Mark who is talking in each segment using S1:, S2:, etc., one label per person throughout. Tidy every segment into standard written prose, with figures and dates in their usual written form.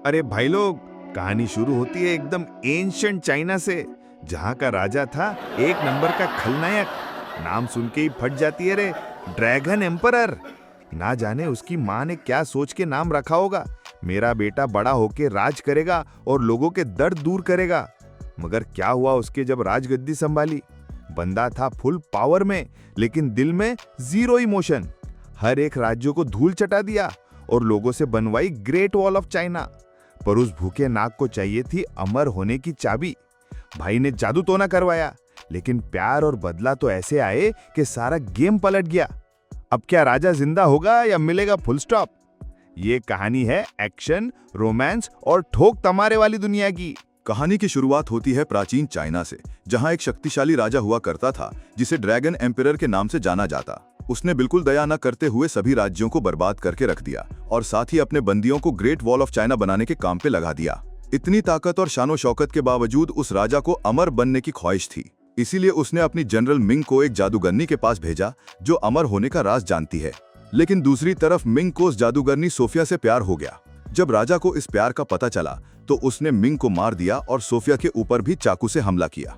S1: अरे भाई लोग, कहानी शुरू होती है एकदम एंशिएंट चाइना से, जहाँ का राजा था एक नंबर का खलनायक। नाम सुन के ही फट जाती है रे, ड्रैगन एम्परर। ना जाने उसकी माँ ने क्या सोच के नाम रखा होगा, मेरा बेटा बड़ा होके राज करेगा और लोगों के दर्द दूर करेगा। मगर क्या हुआ उसके जब राजगद्दी संभाली? बंदा था फुल पावर में, लेकिन दिल में जीरो इमोशन। हर एक राज्यों को धूल चटा दिया और लोगों से बनवाई ग्रेट वॉल ऑफ चाइना। पर उस भूखे नाग को चाहिए थी अमर होने की चाबी। भाई ने जादू तो ना करवाया, लेकिन प्यार और बदला तो ऐसे आए कि सारा गेम पलट गया। अब क्या राजा जिंदा होगा या मिलेगा फुल स्टॉप? ये कहानी है एक्शन, रोमांस और ठोक तमारे वाली दुनिया की।
S2: कहानी की शुरुआत होती है प्राचीन चाइना से, जहां एक शक्तिशाली राजा हुआ करता था जिसे ड्रैगन एम्परर के नाम से जाना जाता। उसने बिल्कुल दया न करते हुए सभी राज्यों को बर्बाद करके रख दिया और साथ ही अपने बंदियों को ग्रेट वॉल ऑफ चाइना बनाने के काम पे लगा दिया। इतनी ताकत और शानो शौकत के बावजूद उस राजा को अमर बनने की ख्वाहिश थी। इसीलिए उसने अपनी जनरल मिंग को एक जादूगरनी के पास भेजा जो अमर होने का राज जानती है। लेकिन दूसरी तरफ मिंग को उस जादूगरनी सोफिया से प्यार हो गया। जब राजा को इस प्यार का पता चला तो उसने मिंग को मार दिया और सोफिया के ऊपर भी चाकू से हमला किया।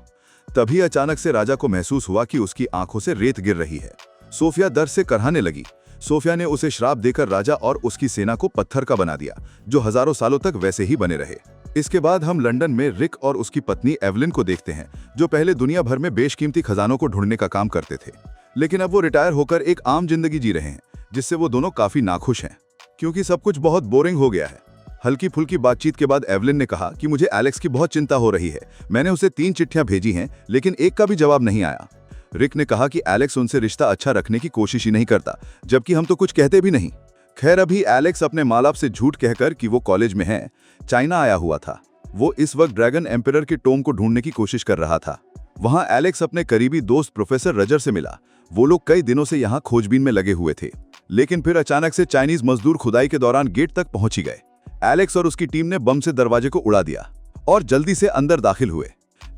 S2: तभी अचानक से राजा को महसूस हुआ कि उसकी आंखों से रेत गिर रही है। सोफिया दर्द से करहाने लगी। सोफिया ने उसे श्राप देकर राजा और उसकी सेना को पत्थर का बना दिया, जो हजारों सालों तक वैसे ही बने रहे। इसके बाद हम लंदन में रिक और उसकी पत्नी एवलिन को देखते हैं, जो पहले दुनिया भर में बेशकीमती खजानों को ढूंढने का काम करते थे। लेकिन अब वो रिटायर होकर एक आम जिंदगी जी रहे हैं, जिससे वो दोनों काफी नाखुश हैं, क्योंकि सब कुछ बहुत बोरिंग हो गया है। हल्की फुल्की बातचीत के बाद एवलिन ने कहा कि मुझे एलेक्स की बहुत चिंता हो रही है। मैंने उसे 3 चिट्ठियां भेजी हैं, लेकिन एक का भी जवाब नहीं आया। रिक ने कहा कि एलेक्स उनसे रिश्ता अच्छा रखने की कोशिश ही नहीं करता, जबकि हम तो कुछ कहते भी नहीं। खैर, अभी एलेक्स अपने माँ बाप से झूठ कहकर कि वो कॉलेज में है, चाइना आया हुआ था। वो इस वक्त ड्रैगन एम्परर के टोम को ढूंढने की कोशिश कर रहा था। वहां एलेक्स अपने करीबी दोस्त प्रोफेसर रजर से मिला। वो लोग कई दिनों से यहाँ खोजबीन में लगे हुए थे, लेकिन फिर अचानक से चाइनीज मजदूर खुदाई के दौरान गेट तक पहुंच ही गए। एलेक्स और उसकी टीम ने बम से दरवाजे को उड़ा दिया और जल्दी से अंदर दाखिल हुए।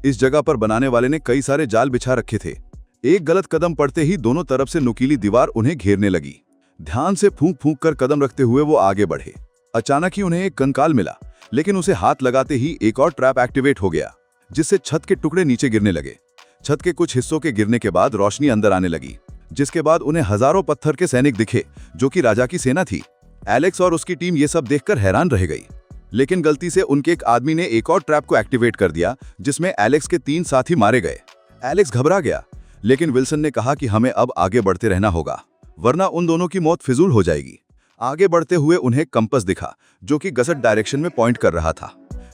S2: इस जगह पर बनाने वाले ने कई सारे जाल बिछा रखे थे। एक गलत कदम पड़ते ही दोनों तरफ से नुकीली दीवार उन्हें घेरने लगी। ध्यान से फूंक फूंक कर कदम रखते हुए वो आगे बढ़े। अचानक ही उन्हें एक कंकाल मिला, लेकिन उसे हाथ लगाते ही एक और ट्रैप एक्टिवेट हो गया, जिससे छत के टुकड़े नीचे गिरने लगे। छत के कुछ हिस्सों के गिरने के बाद रोशनी अंदर आने लगी, जिसके बाद उन्हें हजारों पत्थर के सैनिक दिखे, जो कि राजा की सेना थी। एलेक्स और उसकी टीम ये सब देखकर हैरान रह गई, लेकिन गलती से उनके एक आदमी ने एक और ट्रैप को एक्टिवेट कर दिया, जिसमें एलेक्स के 3 साथी मारे गए। एलेक्स घबरा गया, लेकिन विल्सन ने कहा कि हमें अब आगे बढ़ते रहना होगा, वरना उन दोनों की मौत फिजूल हो जाएगी। आगे बढ़ते हुए उन्हें कंपास दिखा, जो कि गलत डायरेक्शन में पॉइंट कर रहा था।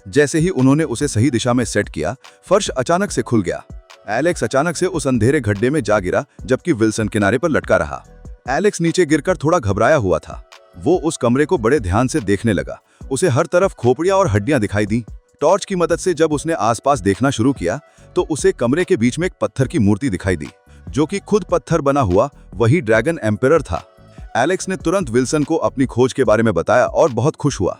S2: जैसे ही उन्होंने उसे सही दिशा में सेट किया, फर्श अचानक से खुल गया। एलेक्स अचानक से उस अंधेरे गड्ढे में जा गिरा, जबकि विल्सन किनारे पर लटका रहा। एलेक्स नीचे गिरकर थोड़ा घबराया हुआ था। वो उस कमरे को बड़े ध्यान से देखने लगा। उसे हर तरफ खोपड़ियां और हड्डियां दिखाई दी। टॉर्च की मदद से जब उसने आसपास देखना शुरू किया, तो उसे कमरे के बीच में एक पत्थर की मूर्ति दिखाई दी, जो कि खुद पत्थर बना हुआ वही ड्रैगन एम्परर था। एलेक्स ने तुरंत विल्सन को अपनी खोज के बारे में बताया और बहुत खुश हुआ।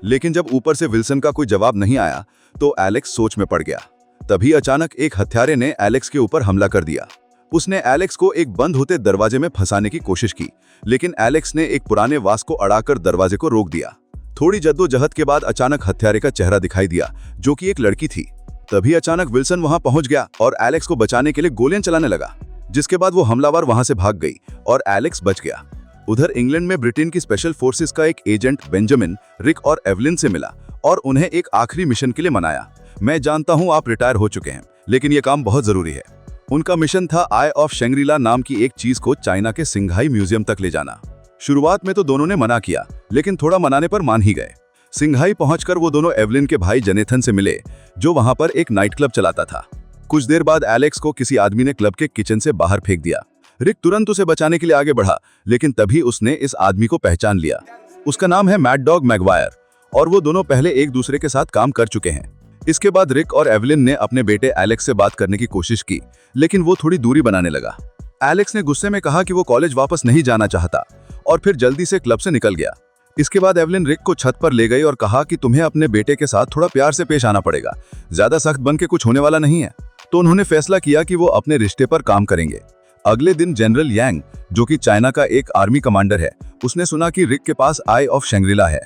S2: लेकिन जब ऊपर से विल्सन का कोई जवाब नहीं आया, तो एलेक्स सोच में पड़ गया। तभी अचानक एक हत्यारे ने एलेक्स के ऊपर हमला कर दिया। उसने एलेक्स को एक बंद होते दरवाजे में फंसाने की कोशिश की, लेकिन एलेक्स ने एक पुराने वास को अड़ाकर दरवाजे को रोक दिया। थोड़ी जद्दोजहद के बाद अचानक हत्यारे का चेहरा दिखाई दिया, जो कि एक लड़की थी। तभी अचानक विल्सन वहां पहुंच गया और एलेक्स को बचाने के लिए गोलियां चलाने लगा, जिसके बाद वो हमलावर वहां से भाग गई और एलेक्स बच गया। उधर इंग्लैंड में ब्रिटेन की स्पेशल फोर्सेस का एक एजेंट बेंजामिन रिक और एवलिन से मिला और उन्हें एक आखिरी मिशन के लिए मनाया। मैं जानता हूं आप रिटायर हो चुके हैं, लेकिन यह काम बहुत जरूरी है। उनका मिशन था आई ऑफ शेंग्रीला नाम की एक चीज को चाइना के सिंघाई म्यूजियम तक ले जाना। शुरुआत में तो दोनों ने मना किया, लेकिन थोड़ा मनाने पर मान ही गए। सिंघाई पहुंचकर वो दोनों एवलिन के भाई जेनेथन से मिले, जो वहां पर एक नाइट क्लब चलाता था। कुछ देर बाद एलेक्स को किसी आदमी ने क्लब के किचन से बाहर फेंक दिया। रिक तुरंत उसे बचाने के लिए आगे बढ़ा, लेकिन तभी उसने इस आदमी को पहचान लिया। उसका नाम है मैड डॉग मैगवायर और वो दोनों पहले एक दूसरे के साथ काम कर चुके हैं। इसके बाद रिक और एवलिन ने अपने बेटे एलेक्स से बात करने की कोशिश की, लेकिन वो थोड़ी दूरी बनाने लगा। एलेक्स ने गुस्से में कहा कि वो कॉलेज वापस नहीं जाना चाहता और फिर जल्दी से क्लब से निकल गया। इसके बाद एवलिन रिक को छत पर ले गई और कहा कि तुम्हें अपने बेटे के साथ थोड़ा प्यार से पेश आना पड़ेगा, ज्यादा सख्त बन के कुछ होने वाला नहीं है। तो उन्होंने फैसला किया कि वो अपने रिश्ते पर काम करेंगे। अगले दिन जनरल यांग, जो कि चाइना का एक आर्मी कमांडर है, उसने सुना कि रिक के पास आई ऑफ शेंग्रीला है,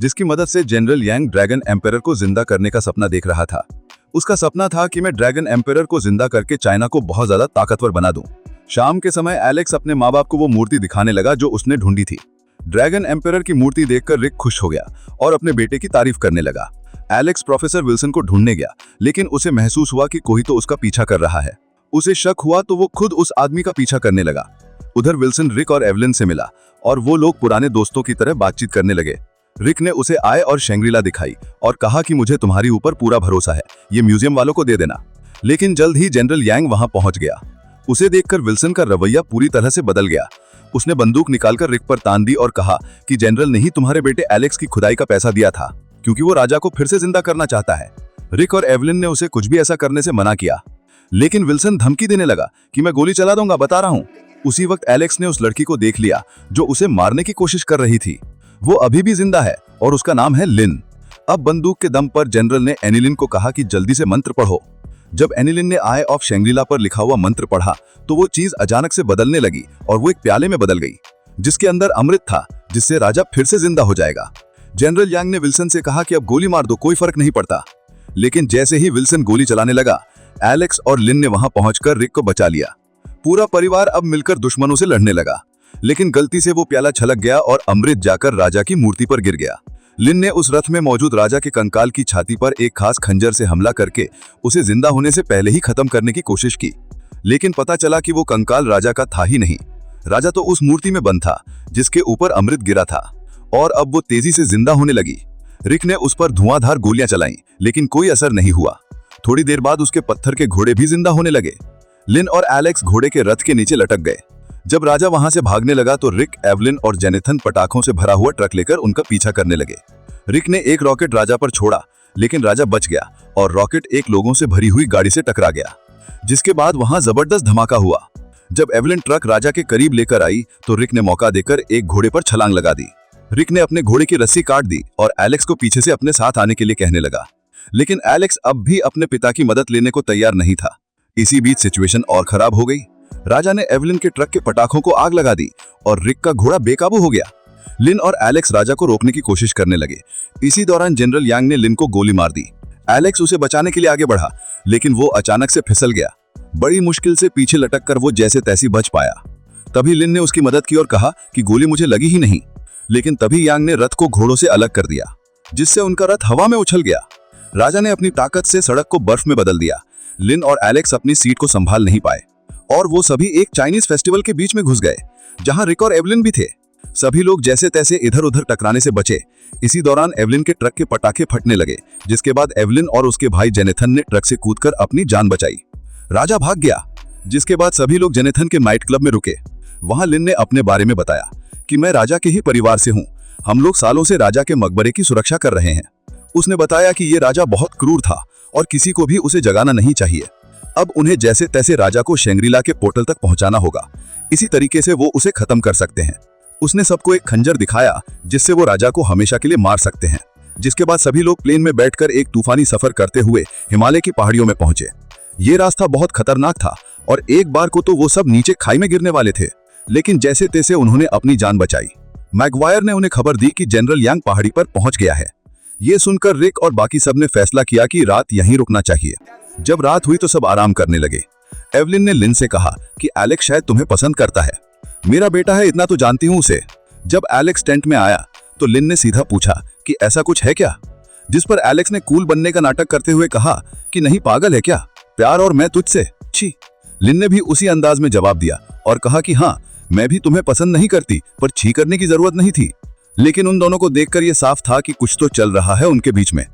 S2: जिसकी मदद से जनरल यांग ड्रैगन एम्पेरर को जिंदा करने का सपना देख रहा था। उसका सपना था कि मैं ड्रैगन एम्पेरर को जिंदा करके चाइना को बहुत ज्यादा ताकतवर बना दूं। शाम के समय एलेक्स अपने माँ बाप को वो मूर्ति दिखाने लगा जो उसने ढूंढी थी। ड्रैगन एम्पेरर की मूर्ति देखकर रिक खुश हो गया और अपने बेटे की तारीफ करने लगा। एलेक्स प्रोफेसर विल्सन को ढूंढने गया, लेकिन उसे महसूस हुआ कि कोई तो उसका पीछा कर रहा है। उसे शक हुआ तो वो खुद उस आदमी का पीछा करने लगा। उधर विल्सन रिक और एवलिन से मिला और वो लोग पुराने दोस्तों की तरह बातचीत करने लगे। रिक ने उसे आय और शैंग्रीला दिखाई और कहा कि मुझे तुम्हारी ऊपर पूरा भरोसा है, ये म्यूजियम वालों को दे देना। लेकिन जल्द ही जनरल यांग वहां पहुंच गया। उसे देखकर विल्सन का रवैया पूरी तरह से बदल गया। उसने बंदूक निकालकर रिक पर तान दी और कहा कि जनरल ने ही तुम्हारे बेटे एलेक्स की खुदाई का पैसा दिया था, क्योंकि वो राजा को फिर से जिंदा करना चाहता है। रिक और एवलिन ने उसे कुछ भी ऐसा करने से मना किया, लेकिन विल्सन धमकी देने लगा कि मैं गोली चला दूंगा, बता रहा हूं। उसी वक्त एलेक्स ने उस लड़की को देख लिया जो उसे मारने की कोशिश कर रही थी। वो अभी भी जिंदा है और उसका नाम है लिन। अब बंदूक के दम पर जनरल ने एनिलिन को कहा कि जल्दी से मंत्र पढ़ो। जब एनिलिन ने आय ऑफ शैंग्रीला पर लिखा हुआ मंत्र पढ़ा तो वो चीज अचानक से बदलने लगी और वो एक प्याले में बदल गई, जिसके अंदर अमृत था, जिससे राजा फिर से जिंदा हो जाएगा। जनरल यांग ने विल्सन से कहा कि अब गोली मार दो, कोई फर्क नहीं पड़ता। लेकिन जैसे ही विल्सन गोली चलाने लगा, एलेक्स और लिन ने वहां पहुंचकर रिक को बचा लिया। पूरा परिवार अब मिलकर दुश्मनों से लड़ने लगा, लेकिन गलती से वो प्याला छलक गया और अमृत जाकर राजा की मूर्ति पर गिर गया। लिन ने उस रथ में मौजूद राजा के कंकाल की छाती पर एक खास खंजर से हमला करके उसे जिंदा होने से पहले ही खत्म करने की कोशिश की, लेकिन पता चला कि वो कंकाल राजा का था ही नहीं। राजा तो उस मूर्ति में बंद था जिसके ऊपर अमृत गिरा था, और अब वो तेजी से जिंदा होने लगी। रिक ने उस पर धुआंधार गोलियां चलाईं, लेकिन कोई असर नहीं हुआ। थोड़ी देर बाद उसके पत्थर के घोड़े भी जिंदा होने लगे। लिन और एलेक्स घोड़े के रथ के नीचे लटक गए। जब राजा वहां से भागने लगा तो रिक, एवलिन और जेनेथन पटाखों से भरा हुआ ट्रक लेकर उनका पीछा करने लगे। रिक ने एक रॉकेट राजा पर छोड़ा, लेकिन राजा बच गया और रॉकेट एक लोगों से भरी हुई गाड़ी से टकरा गया, जिसके बाद वहां जबरदस्त धमाका हुआ। जब एवलिन ट्रक राजा के करीब लेकर आई तो रिक ने मौका देकर एक घोड़े पर छलांग लगा दी। रिक ने अपने घोड़े की रस्सी काट दी और एलेक्स को पीछे से अपने साथ आने के लिए कहने लगा, लेकिन एलेक्स अब भी अपने पिता की मदद लेने को तैयार नहीं था। इसी बीच सिचुएशन और खराब हो गई। राजा ने एवलिन के ट्रक के पटाखों को आग लगा दी और रिक का घोड़ा बेकाबू हो गया। लिन और एलेक्स राजा को रोकने की कोशिश करने लगे। इसी दौरान जनरल यांग ने लिन को गोली मार दी। एलेक्स उसे बचाने के लिए आगे बढ़ा, लेकिन वो अचानक से फिसल गया। बड़ी मुश्किल से पीछे लटक कर वो जैसे तैसी बच पाया। तभी लिन ने उसकी मदद की और कहा कि गोली मुझे लगी ही नहीं, लेकिन तभी यांग ने रथ को घोड़ों से अलग कर दिया, जिससे उनका रथ हवा में उछल गया। राजा ने अपनी ताकत से सड़क को बर्फ में बदल दिया। लिन और एलेक्स अपनी सीट को संभाल नहीं पाए और वो सभी एक चाइनीज फेस्टिवल के बीच में घुस गए, जहां रिक और एवलिन भी थे। सभी लोग जैसे तैसे इधर उधर टकराने से बचे। इसी दौरान एवलिन के ट्रक के पटाखे फटने लगे, जिसके बाद एवलिन और उसके भाई जेनेथन ने ट्रक से कूदकर अपनी जान बचाई। राजा भाग गया, जिसके बाद सभी लोग जेनेथन के नाइट क्लब में रुके। वहां लिन ने अपने बारे में बताया कि मैं राजा के ही परिवार से हूं, हम लोग सालों से राजा के मकबरे की सुरक्षा कर रहे हैं। उसने बताया कि ये राजा बहुत क्रूर था और किसी को भी उसे जगाना नहीं चाहिए। अब उन्हें जैसे तैसे राजा को शैंग्रीला के पोर्टल तक पहुंचाना होगा, इसी तरीके से वो उसे खत्म कर सकते हैं। उसने सबको एक खंजर दिखाया जिससे वो राजा को हमेशा के लिए मार सकते हैं। जिसके बाद सभी लोग प्लेन में बैठकर एक तूफानी सफर करते हुए हिमालय की पहाड़ियों में पहुंचे। ये रास्ता बहुत खतरनाक था और एक बार को तो वो सब नीचे खाई में गिरने वाले थे, लेकिन जैसे तैसे उन्होंने अपनी जान बचाई। मैगवायर ने उन्हें खबर दी कि जनरल यांग पहाड़ी पर पहुंच गया है। ये सुनकर रिक और बाकी सब ने फैसला किया कि रात यहीं रुकना चाहिए। जब रात हुई तो सब आराम करने लगे। एवलिन ने लिन से कहा कि एलेक्स शायद तुम्हें पसंद करता है, मेरा बेटा है, इतना तो जानती हूं उसे। जब एलेक्स टेंट में आया तो लिन ने सीधा पूछा कि ऐसा कुछ है क्या, जिस पर एलेक्स ने कूल बनने का नाटक करते हुए कहा कि नहीं, पागल है क्या, प्यार और मैं तुझसे, छी। लिन ने भी उसी अंदाज में जवाब दिया और कहा कि हाँ, मैं भी तुम्हें पसंद नहीं करती, पर छी करने की जरूरत नहीं थी। लेकिन उन दोनों को देखकर यह साफ था कि कुछ तो चल रहा है उनके बीच में।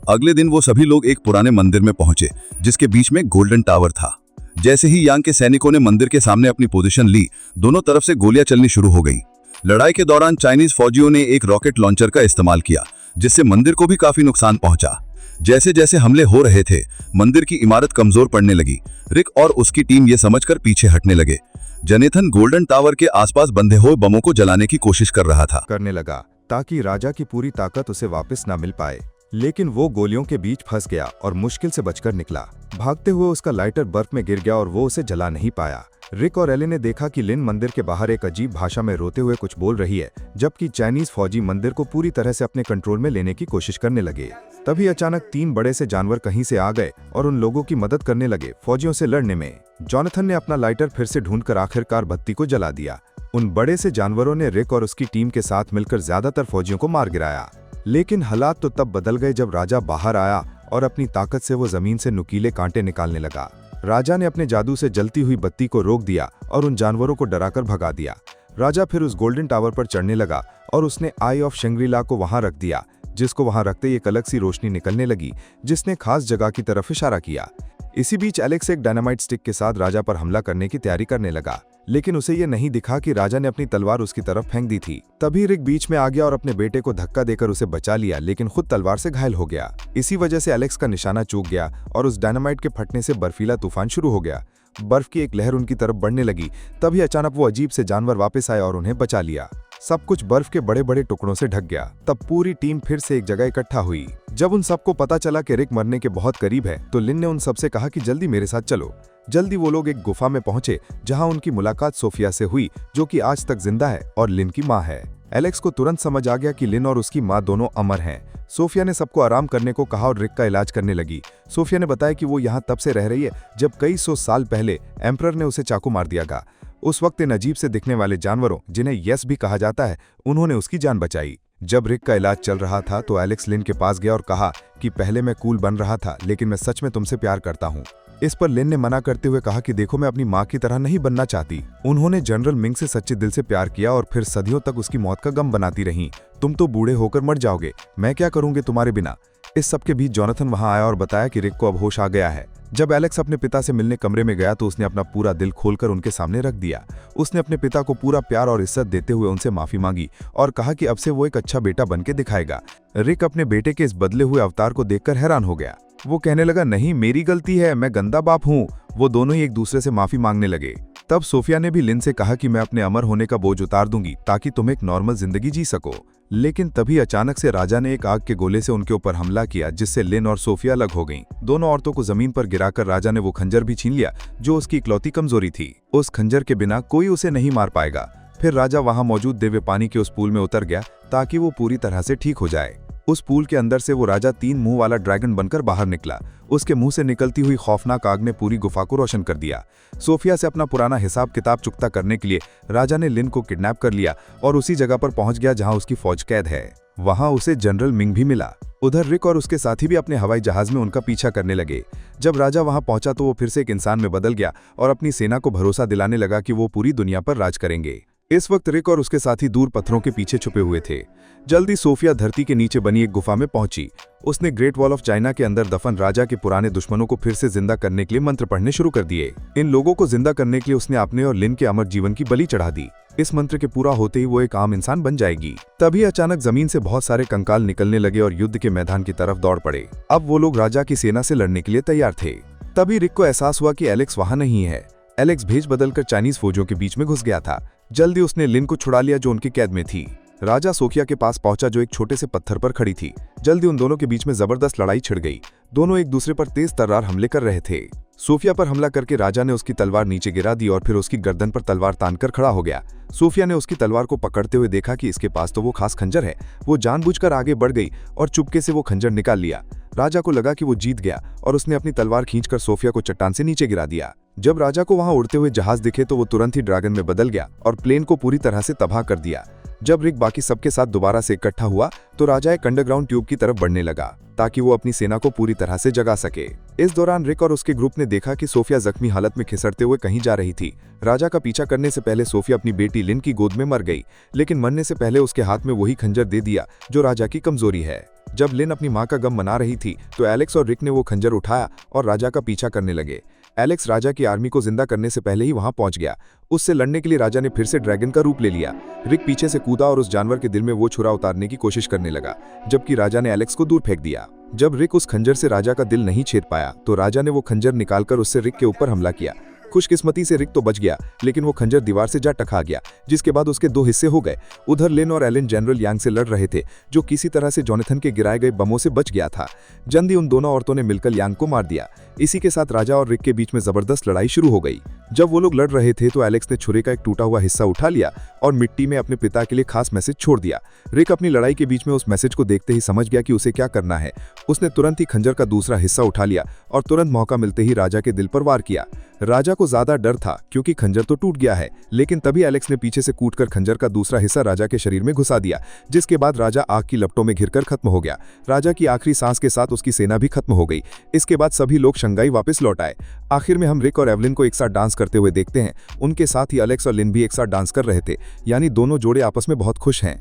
S2: अगले दिन वो सभी लोग एक पुराने मंदिर में पहुंचे, जिसके बीच में गोल्डन टावर था। जैसे ही यांग के सैनिकों ने मंदिर के सामने अपनी पोजीशन ली, दोनों तरफ से गोलियां चलनी शुरू हो गईं। लड़ाई के दौरान चाइनीज फौजियों ने एक रॉकेट लॉन्चर का इस्तेमाल किया, जिससे मंदिर को भी काफी नुकसान पहुंचा। जैसे जैसे हमले हो रहे थे, मंदिर की इमारत कमजोर पड़ने लगी। रिक और उसकी टीम ये समझकर पीछे हटने लगे। जेनेथन गोल्डन टावर के आसपास बंधे हुए बमों को जलाने की कोशिश कर रहा था
S1: करने लगा ताकि राजा की पूरी ताकत उसे वापस न मिल पाए।
S3: लेकिन वो गोलियों के बीच फंस गया और मुश्किल से बचकर निकला। भागते हुए उसका लाइटर बर्फ में गिर गया और वो उसे जला नहीं पाया। रिक और एले ने देखा कि लिन मंदिर के बाहर एक अजीब भाषा में रोते हुए कुछ बोल रही है, जबकि चाइनीज फौजी मंदिर को पूरी तरह से अपने कंट्रोल में लेने की कोशिश करने लगे। तभी अचानक 3 बड़े से जानवर कहीं से आ गए और उन लोगों की मदद करने लगे फौजियों से लड़ने में। जॉनथन ने अपना लाइटर फिर से ढूंढकर आखिरकार बत्ती को जला दिया। उन बड़े से जानवरों ने रिक और उसकी टीम के साथ मिलकर ज्यादातर फौजियों को मार गिराया। लेकिन हालात तो तब बदल गए जब राजा बाहर आया और अपनी ताकत से वो जमीन से नुकीले कांटे निकालने लगा। राजा ने अपने जादू से जलती हुई बत्ती को रोक दिया और उन जानवरों को डराकर भगा दिया। राजा फिर उस गोल्डन टावर पर चढ़ने लगा और उसने आई ऑफ शंग्रीला को वहां रख दिया, जिसको वहां रखते ही एक अलग सी रोशनी निकलने लगी जिसने खास जगह की तरफ इशारा किया। इसी बीच एलेक्स एक डायनामाइट स्टिक के साथ राजा पर हमला करने की तैयारी करने लगा, लेकिन उसे ये नहीं दिखा कि राजा ने अपनी तलवार उसकी तरफ फेंक दी थी। तभी रिक बीच में आ गया और अपने बेटे को धक्का देकर उसे बचा लिया, लेकिन खुद तलवार से घायल हो गया। इसी वजह से एलेक्स का निशाना चूक गया और उस डायनामाइट के फटने से बर्फीला तूफान शुरू हो गया। बर्फ की एक लहर उनकी तरफ बढ़ने लगी। तभी अचानक वो अजीब से जानवर वापस आए और उन्हें बचा लिया। सब कुछ बर्फ के बड़े बड़े टुकड़ों से ढक गया। तब पूरी टीम फिर से एक जगह इकट्ठा हुई। जब उन सबको पता चला कि रिक मरने के बहुत करीब है, तो लिन ने उन सबसे कहा कि जल्दी मेरे साथ चलो। जल्दी वो लोग एक गुफा में पहुंचे जहां उनकी मुलाकात सोफिया से हुई, जो कि आज तक जिंदा है और लिन की मां है। एलेक्स को तुरंत समझ आ गया कि लिन और उसकी मां दोनों अमर हैं। सोफिया ने सबको आराम करने को कहा और रिक का इलाज करने लगी। सोफिया ने बताया कि वो यहाँ तब से रह रही है जब कई 100 साल पहले एम्परर ने उसे चाकू मार दिया था। उस वक्त इन अजीब से दिखने वाले जानवरों, जिन्हें यस भी कहा जाता है, उन्होंने उसकी जान बचाई। जब रिक का इलाज चल रहा था तो एलेक्स लिन के पास गया और कहा कि पहले मैं कूल बन रहा था, लेकिन मैं सच में तुमसे प्यार करता हूँ। इस पर लिन ने मना करते हुए कहा कि देखो, मैं अपनी माँ की तरह नहीं बनना चाहती। उन्होंने जनरल मिंग से सच्चे दिल से प्यार किया और फिर सदियों तक उसकी मौत का गम बनाती रहीं। तुम तो बूढ़े होकर मर जाओगे, मैं क्या करूंगी तुम्हारे बिना। इस सब के बीच जॉनथन वहां आया और बताया कि रिक को अब होश आ गया है। जब एलेक्स अपने पिता से मिलने कमरे में गया तो उसने अपना पूरा दिल खोलकर उनके सामने रख दिया। उसने अपने पिता को पूरा प्यार और इज्जत देते हुए उनसे माफी मांगी और कहा कि अब से वो एक अच्छा बेटा बनके दिखाएगा। रिक अपने बेटे के इस बदले हुए अवतार को देखकर हैरान हो गया। वो कहने लगा, नहीं, मेरी गलती है, मैं गंदा बाप हूँ। वो दोनों ही एक दूसरे से माफी मांगने लगे। तब सोफिया ने भी लिन से कहा कि मैं अपने अमर होने का बोझ उतार दूंगी ताकि तुम एक नॉर्मल जिंदगी जी सको। लेकिन तभी अचानक से राजा ने एक आग के गोले से उनके ऊपर हमला किया, जिससे लिन और सोफिया अलग हो गईं। दोनों औरतों को जमीन पर गिराकर राजा ने वो खंजर भी छीन लिया जो उसकी इकलौती कमजोरी थी। उस खंजर के बिना कोई उसे नहीं मार पाएगा। फिर राजा वहां मौजूद दिव्य पानी के उस पूल में उतर गया ताकि वो पूरी तरह से ठीक हो जाए। उस पूल के अंदर से वो राजा 3 मुंह वाला ड्रैगन बनकर बाहर निकला। उसके मुंह से निकलती हुई खौफनाक आग ने पूरी गुफा को रोशन कर दिया। सोफिया से अपना पुराना हिसाब किताब चुकता करने के लिए राजा ने लिन को किडनैप कर लिया और उसी जगह पर पहुंच गया जहां उसकी फौज कैद है। वहां उसे जनरल मिंग भी मिला। उधर रिक और उसके साथी भी अपने हवाई जहाज में उनका पीछा करने लगे। जब राजा वहां पहुंचा तो वो फिर से एक इंसान में बदल गया और अपनी सेना को भरोसा दिलाने लगा कि वो पूरी दुनिया पर राज करेंगे। इस वक्त रिक और उसके साथी दूर पत्थरों के पीछे छुपे हुए थे। जल्दी सोफिया धरती के नीचे बनी एक गुफा में पहुंची। उसने ग्रेट वॉल ऑफ चाइना के अंदर दफन राजा के पुराने दुश्मनों को फिर से जिंदा करने के लिए मंत्र पढ़ने शुरू कर दिए। इन लोगों को जिंदा करने के लिए उसने अपने और लिन के अमर जीवन की बलि चढ़ा दी। इस मंत्र के पूरा होते ही वो एक आम इंसान बन जाएगी। तभी अचानक जमीन से बहुत सारे कंकाल निकलने लगे और युद्ध के मैदान की तरफ दौड़ पड़े। अब वो लोग राजा की सेना से लड़ने के लिए तैयार थे। तभी रिक को एहसास हुआ कि एलेक्स वहां नहीं है। एलेक्स भेज बदलकर चाइनीज फौजों के बीच में घुस गया था। जल्दी उसने लिन को छुड़ा लिया जो उनकी कैद में थी। राजा सोफिया के पास पहुंचा जो एक छोटे से पत्थर पर खड़ी थी। जल्दी उन दोनों के बीच में जबरदस्त लड़ाई छिड़ गई। दोनों एक दूसरे पर तेज तर्रार हमले कर रहे थे। सोफिया पर हमला करके राजा ने उसकी तलवार नीचे गिरा दी और फिर उसकी गर्दन पर तलवार तानकर खड़ा हो गया। सोफिया ने उसकी तलवार को पकड़ते हुए देखा कि इसके पास तो वो खास खंजर है। वो जानबूझकर आगे बढ़ गई और चुपके से वो खंजर निकाल लिया। राजा को लगा कि वो जीत गया और उसने अपनी तलवार खींचकर सोफिया को चट्टान से नीचे गिरा दिया। जब राजा को वहां उड़ते हुए जहाज दिखे तो वो तुरंत ही ड्रैगन में बदल गया और प्लेन को पूरी तरह से तबाह कर दिया। जब रिक बाकी सबके साथ दोबारा से इकट्ठा हुआ तो राजा एक अंडरग्राउंड ट्यूब की तरफ बढ़ने लगा ताकि वो अपनी सेना को पूरी तरह से जगा सके। इस दौरान रिक और उसके ग्रुप ने देखा कि सोफिया जख्मी हालत में खिसड़ते हुए कहीं जा रही थी। राजा का पीछा करने से पहले सोफिया अपनी बेटी लिन की गोद में मर गई, लेकिन मरने से पहले उसके हाथ में वही खंजर दे दिया जो राजा की कमजोरी है। जब लिन अपनी मां का गम मना रही थी तो एलेक्स और रिक ने वो खंजर उठाया और राजा का पीछा करने लगे। एलेक्स राजा की आर्मी को जिंदा करने से पहले ही वहां पहुंच गया। उससे लड़ने के लिए राजा ने फिर से ड्रैगन का रूप ले लिया। रिक पीछे से कूदा और उस जानवर के दिल में वो छुरा उतारने की कोशिश करने लगा, जबकि राजा ने एलेक्स को दूर फेंक दिया। जब रिक उस खंजर से राजा का दिल नहीं छेद पाया तो राजा ने वो खंजर निकालकर उससे रिक के ऊपर हमला किया। खुशकिस्मती से रिक तो बच गया, लेकिन वो खंजर दीवार से जा टकरा गया, जिसके बाद उसके 2 हिस्से हो गए। उधर लिन और एलन जनरल यांग से लड़ रहे थे, जो किसी तरह से जोनाथन के गिराए गए बमों से बच गया था। जल्दी उन दोनों औरतों ने मिलकर यांग को मार दिया। इसी के साथ राजा और रिक के बीच में जबरदस्त लड़ाई शुरू हो गई। जब वो लोग लड़ रहे थे तो एलेक्स ने छुरे का एक टूटा हुआ हिस्सा उठा लिया और मिट्टी में अपने पिता के लिए खास मैसेज छोड़ दिया। रिक अपनी लड़ाई के बीच में उस मैसेज को देखते ही समझ गया कि उसे क्या करना है। उसने तुरंत ही खंजर का दूसरा हिस्सा उठा लिया और तुरंत मौका मिलते ही राजा के दिल पर वार किया। राजा को ज्यादा डर था क्योंकि खंजर तो टूट गया है, लेकिन तभी एलेक्स ने पीछे से कूदकर खंजर का दूसरा हिस्सा राजा के शरीर में घुसा दिया, जिसके बाद राजा आग की लपटों में घिरकर खत्म हो गया। राजा की आखिरी सांस के साथ उसकी सेना भी खत्म हो गई। इसके बाद सभी लोग शंघाई वापस लौट आए। आखिर में हम रिक और एवलिन को एक साथ डांस करते हुए देखते हैं। उनके साथ ही एलेक्स और लिन भी एक साथ डांस कर रहे थे, यानी दोनों जोड़े आपस में बहुत खुश हैं।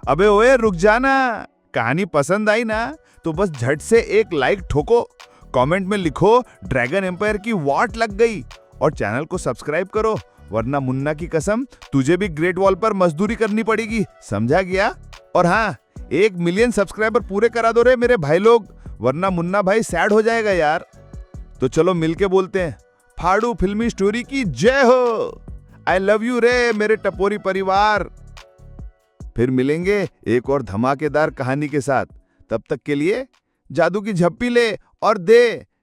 S1: अबे ओए रुक जाना, कहानी पसंद आई ना तो बस झट से एक लाइक ठोको, कमेंट में लिखो ड्रैगन एम्पायर की वाट लग गई और चैनल को सब्सक्राइब करो, वरना मुन्ना की कसम तुझे भी ग्रेट वॉल पर मजदूरी करनी पड़ेगी, समझा गया? और हाँ, 1 मिलियन सब्सक्राइबर पूरे करा दो रे मेरे भाई लोग, वरना मुन्ना भाई सैड हो जाएगा यार। तो चलो मिलके बोलते हैं, फाड़ू फिल्मी स्टोरी की जय हो। आई लव यू रे मेरे टपोरी परिवार। फिर मिलेंगे एक और धमाकेदार कहानी के साथ। तब तक के लिए जादू की झप्पी ले और दे